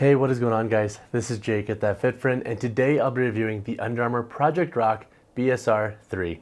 Hey, what is going on, guys? This is Jake at That Fit Friend, and today I'll be reviewing the Under Armour Project Rock BSR 3.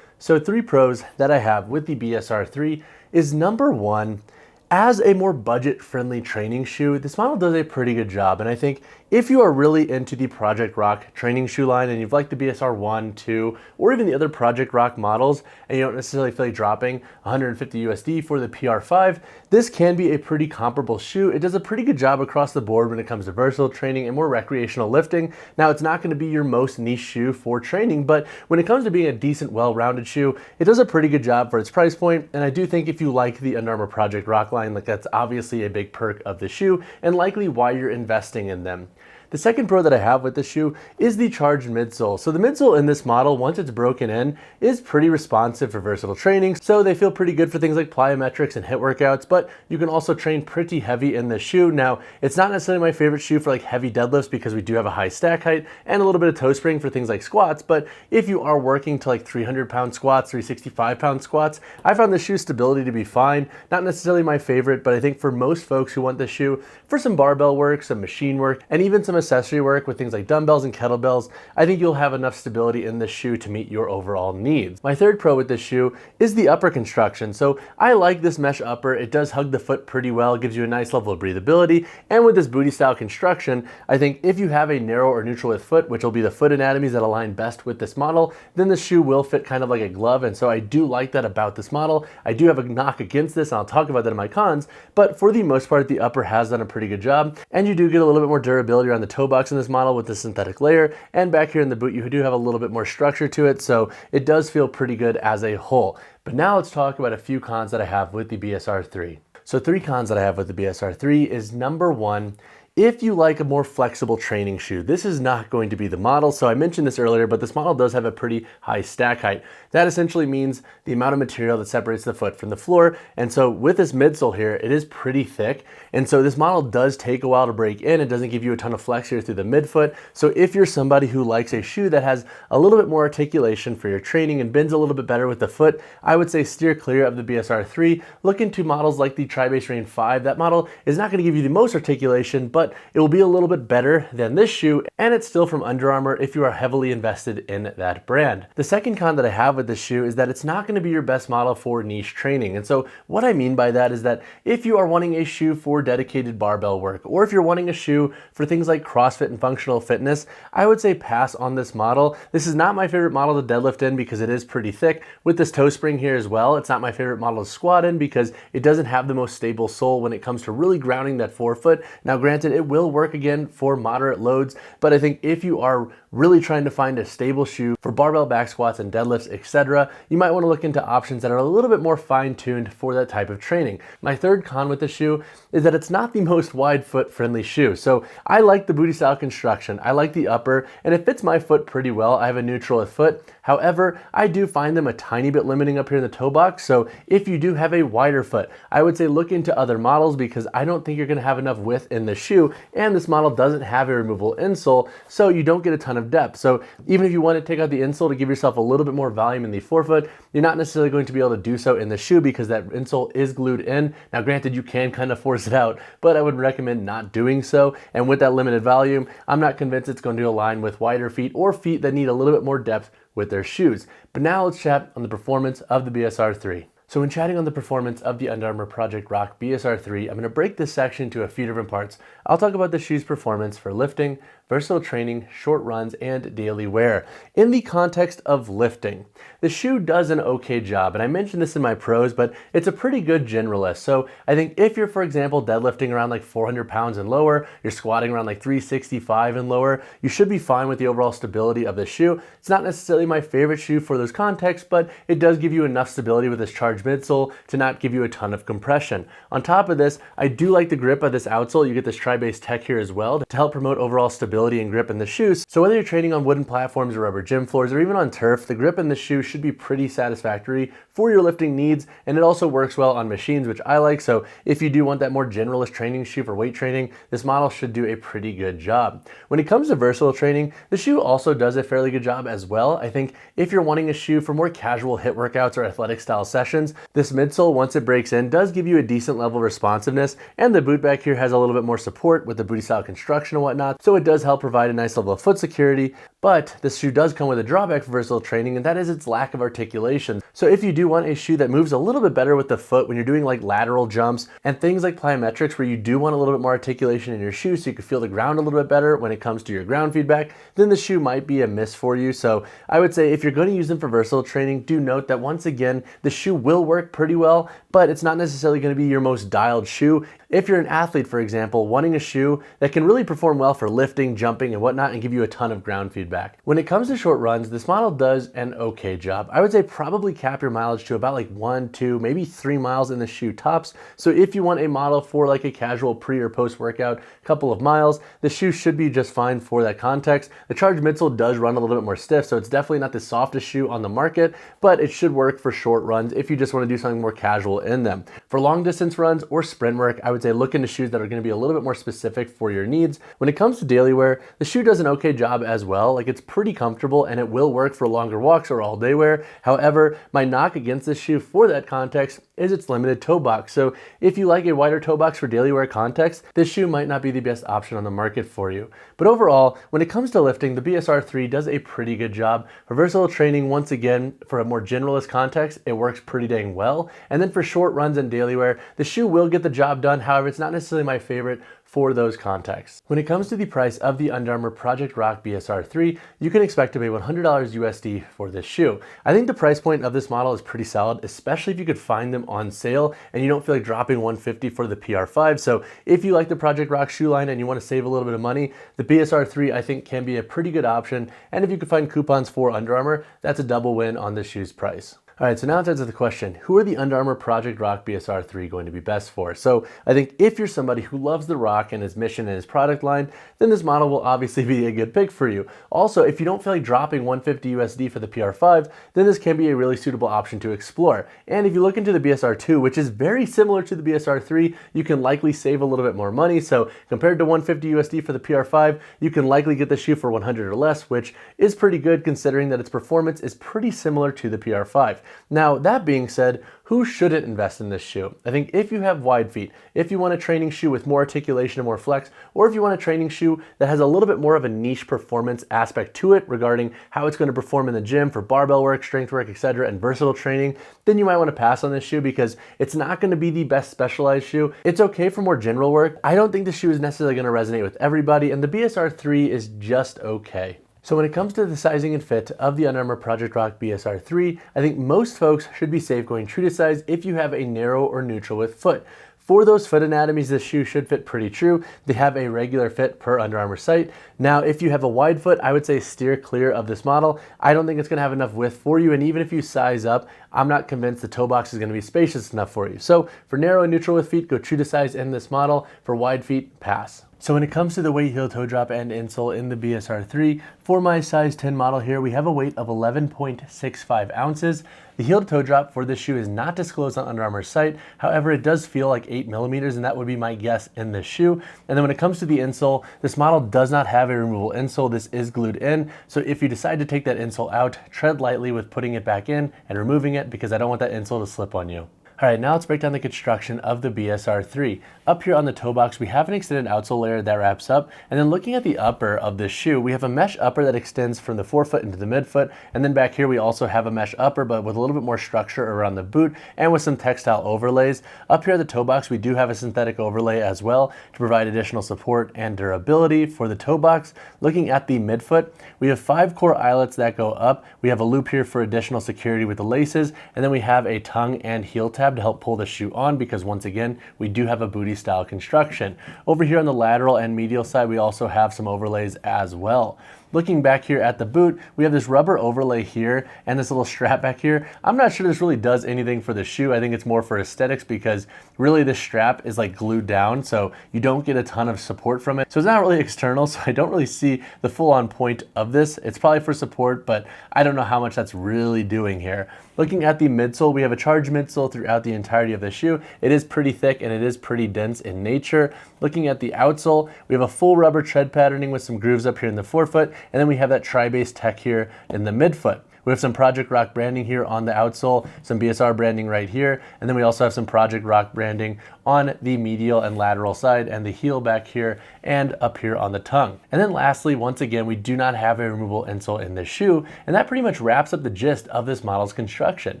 So 3 pros that I have with the BSR 3 is number 1, as a more budget-friendly training shoe, this model does a pretty good job. And I think if you are really into the Project Rock training shoe line and you've liked the BSR 1, 2, or even the other Project Rock models, and you don't necessarily feel like dropping 150 USD for the PR5, this can be a pretty comparable shoe. It does a pretty good job across the board when it comes to versatile training and more recreational lifting. Now, it's not going to be your most niche shoe for training, but when it comes to being a decent, well-rounded shoe, it does a pretty good job for its price point. And I do think if you like the Under Armour Project Rock line, like that's obviously a big perk of the shoe and likely why you're investing in them. The second pro that I have with the shoe is the charged midsole. So the midsole in this model, once it's broken in, is pretty responsive for versatile training. So they feel pretty good for things like plyometrics and HIIT workouts, but you can also train pretty heavy in the shoe. Now, it's not necessarily my favorite shoe for like heavy deadlifts because we do have a high stack height and a little bit of toe spring for things like squats. But if you are working to like 300-pound squats, 365-pound squats, I found the shoe stability to be fine. Not necessarily my favorite, but I think for most folks who want the shoe for some barbell work, some machine work, and even some accessory work with things like dumbbells and kettlebells, I think you'll have enough stability in this shoe to meet your overall needs. My third pro with this shoe is the upper construction. So I like this mesh upper. It does hug the foot pretty well, gives you a nice level of breathability. And with this booty style construction, I think if you have a narrow or neutral width foot, which will be the foot anatomies that align best with this model, then the shoe will fit kind of like a glove. And so I do like that about this model. I do have a knock against this, and I'll talk about that in my cons, but for the most part, the upper has done a pretty good job. And you do get a little bit more durability around the toe box in this model with the synthetic layer, and back here in the boot you do have a little bit more structure to it, so it does feel pretty good as a whole. But now let's talk about a few cons that I have with the BSR 3. So 3 cons that I have with the BSR 3 is number 1, if you like a more flexible training shoe, this is not going to be the model. So I mentioned this earlier, but this model does have a pretty high stack height. That essentially means the amount of material that separates the foot from the floor. And so with this midsole here, it is pretty thick. And so this model does take a while to break in. It doesn't give you a ton of flex here through the midfoot. So if you're somebody who likes a shoe that has a little bit more articulation for your training and bends a little bit better with the foot, I would say steer clear of the BSR 3. Look into models like the Tri-Base Rain 5. That model is not going to give you the most articulation, but it will be a little bit better than this shoe, and it's still from Under Armour if you are heavily invested in that brand. The second con that I have with this shoe is that it's not going to be your best model for niche training. And so what I mean by that is that if you are wanting a shoe for dedicated barbell work, or if you're wanting a shoe for things like CrossFit and functional fitness, I would say pass on this model. This is not my favorite model to deadlift in because it is pretty thick. With this toe spring here as well, it's not my favorite model to squat in because it doesn't have the most stable sole when it comes to really grounding that forefoot. Now granted, it will work again for moderate loads, but I think if you are really trying to find a stable shoe for barbell back squats and deadlifts, etc., you might want to look into options that are a little bit more fine-tuned for that type of training. My third con with the shoe is that it's not the most wide foot friendly shoe. So I like the booty style construction, I like the upper, and it fits my foot pretty well. I have a neutral foot. However, I do find them a tiny bit limiting up here in the toe box. So if you do have a wider foot, I would say look into other models because I don't think you're going to have enough width in the shoe, and this model doesn't have a removable insole, so you don't get a ton of depth. So even if you want to take out the insole to give yourself a little bit more volume in the forefoot, you're not necessarily going to be able to do so in the shoe because that insole is glued in. Now granted, you can kind of force it out, but I would recommend not doing so. And with that limited volume, I'm not convinced it's going to align with wider feet or feet that need a little bit more depth with their shoes. But now let's chat on the performance of the BSR 3. So when chatting on the performance of the Under Armour Project Rock BSR 3, I'm going to break this section into a few different parts. I'll talk about the shoe's performance for lifting, versatile training, short runs, and daily wear. In the context of lifting, the shoe does an okay job, and I mentioned this in my pros, but it's a pretty good generalist. So I think if you're, for example, deadlifting around like 400 pounds and lower, you're squatting around like 365 and lower, you should be fine with the overall stability of the shoe. It's not necessarily my favorite shoe for those contexts, but it does give you enough stability with this charged midsole to not give you a ton of compression. On top of this, I do like the grip of this outsole. You get this Tri-Base tech here as well to help promote overall stability and grip in the shoes. So whether you're training on wooden platforms or rubber gym floors or even on turf, the grip in the shoe should be pretty satisfactory for your lifting needs, and it also works well on machines, which I like. So if you do want that more generalist training shoe for weight training, this model should do a pretty good job. When it comes to versatile training, the shoe also does a fairly good job as well. I think if you're wanting a shoe for more casual HIIT workouts or athletic style sessions, this midsole, once it breaks in, does give you a decent level of responsiveness, and the boot back here has a little bit more support with the booty style construction and whatnot, so it does help provide a nice level of foot security. But this shoe does come with a drawback for versatile training, and that is its lack of articulation. So if you do want a shoe that moves a little bit better with the foot when you're doing like lateral jumps and things like plyometrics, where you do want a little bit more articulation in your shoe so you can feel the ground a little bit better when it comes to your ground feedback, then the shoe might be a miss for you. So I would say if you're going to use them for versatile training, do note that once again, the shoe will work pretty well, but it's not necessarily going to be your most dialed shoe. If you're an athlete, for example, wanting a shoe that can really perform well for lifting, jumping, and whatnot, and give you a ton of ground feedback. When it comes to short runs, this model does an okay job. I would say probably cap your mileage to about like 1, 2, maybe 3 miles in the shoe tops. So if you want a model for like a casual pre or post workout couple of miles, the shoe should be just fine for that context. The charged midsole does run a little bit more stiff, so it's definitely not the softest shoe on the market, but it should work for short runs if you just want to do something more casual in them. For long distance runs or sprint work, I would say look into shoes that are going to be a little bit more specific for your needs. When it comes to daily wear, the shoe does an okay job as well. Like, it's pretty comfortable and it will work for longer walks or all day wear. However, my knock against this shoe for that context is its limited toe box. So if you like a wider toe box for daily wear context, this shoe might not be the best option on the market for you. But overall, when it comes to lifting, the BSR 3 does a pretty good job. For versatile training, once again, for a more generalist context, it works pretty dang well. And then for short runs and daily wear, the shoe will get the job done. However, it's not necessarily my favorite for those contexts. When it comes to the price of the Under Armour Project Rock BSR 3, you can expect to pay $100 USD for this shoe. I think the price point of this model is pretty solid, especially if you could find them on sale and you don't feel like dropping $150 for the PR5. So if you like the Project Rock shoe line and you want to save a little bit of money, the BSR 3 I think can be a pretty good option. And if you can find coupons for Under Armour, that's a double win on this shoe's price. All right, so now to answer the question, who are the Under Armour Project Rock BSR 3 going to be best for? So I think if you're somebody who loves the Rock and his mission and his product line, then this model will obviously be a good pick for you. Also, if you don't feel like dropping $150 USD for the PR5, then this can be a really suitable option to explore. And if you look into the BSR 2, which is very similar to the BSR 3, you can likely save a little bit more money. So compared to $150 USD for the PR5, you can likely get the shoe for $100 or less, which is pretty good considering that its performance is pretty similar to the PR5. Now, that being said, who shouldn't invest in this shoe? I think if you have wide feet, if you want a training shoe with more articulation and more flex, or if you want a training shoe that has a little bit more of a niche performance aspect to it regarding how it's going to perform in the gym for barbell work, strength work, etc., and versatile training, then you might want to pass on this shoe because it's not going to be the best specialized shoe. It's okay for more general work. I don't think the shoe is necessarily going to resonate with everybody, and the BSR 3 is just okay. So when it comes to the sizing and fit of the Under Armour Project Rock BSR 3, I think most folks should be safe going true to size if you have a narrow or neutral width foot. For those foot anatomies, this shoe should fit pretty true. They have a regular fit per Under Armour site. Now, if you have a wide foot, I would say steer clear of this model. I don't think it's gonna have enough width for you, and even if you size up, I'm not convinced the toe box is gonna be spacious enough for you. So for narrow and neutral width feet, go true to size in this model. For wide feet, pass. So when it comes to the weight, heel, toe drop, and insole in the BSR 3, for my size 10 model here, we have a weight of 11.65 ounces. The heel to toe drop for this shoe is not disclosed on Under Armour's site. However, it does feel like 8 millimeters, and that would be my guess in this shoe. And then when it comes to the insole, this model does not have a removable insole. This is glued in. So if you decide to take that insole out, tread lightly with putting it back in and removing it, because I don't want that insole to slip on you. All right, now let's break down the construction of the BSR 3. Up here on the toe box, we have an extended outsole layer that wraps up. And then looking at the upper of this shoe, we have a mesh upper that extends from the forefoot into the midfoot. And then back here, we also have a mesh upper, but with a little bit more structure around the boot and with some textile overlays. Up here at the toe box, we do have a synthetic overlay as well to provide additional support and durability for the toe box. Looking at the midfoot, we have 5 core eyelets that go up. We have a loop here for additional security with the laces. And then we have a tongue and heel tab to help pull the shoe on, because once again, we do have a booty style construction. Over here on the lateral and medial side, we also have some overlays as well. Looking back here at the boot, we have this rubber overlay here and this little strap back here. I'm not sure this really does anything for the shoe. I think it's more for aesthetics because really this strap is like glued down, so you don't get a ton of support from it. So it's not really external, so I don't really see the full-on point of this. It's probably for support, but I don't know how much that's really doing here. Looking at the midsole, we have a charged midsole throughout the entirety of the shoe. It is pretty thick and it is pretty dense in nature. Looking at the outsole, we have a full rubber tread patterning with some grooves up here in the forefoot, and then we have that tri-base tech here in the midfoot. We have some Project Rock branding here on the outsole, some BSR branding right here, and then we also have some Project Rock branding on the medial and lateral side and the heel back here and up here on the tongue. And then lastly, once again, we do not have a removable insole in this shoe, and that pretty much wraps up the gist of this model's construction.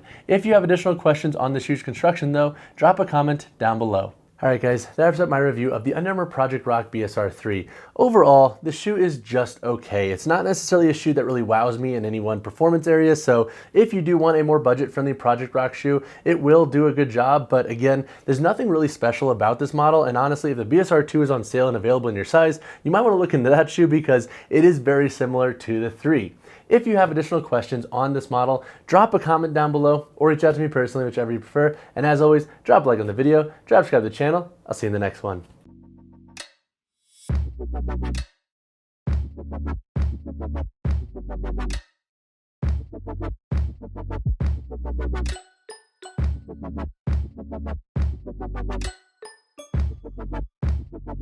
If you have additional questions on the shoe's construction though, drop a comment down below. Alright guys, that wraps up my review of the Under Armour Project Rock BSR 3. Overall, the shoe is just okay. It's not necessarily a shoe that really wows me in any one performance area, so if you do want a more budget-friendly Project Rock shoe, it will do a good job, but again, there's nothing really special about this model, and honestly, if the BSR 2 is on sale and available in your size, you might want to look into that shoe because it is very similar to the 3. If you have additional questions on this model, drop a comment down below or reach out to me personally, whichever you prefer. And as always, drop a like on the video, subscribe to the channel. I'll see you in the next one.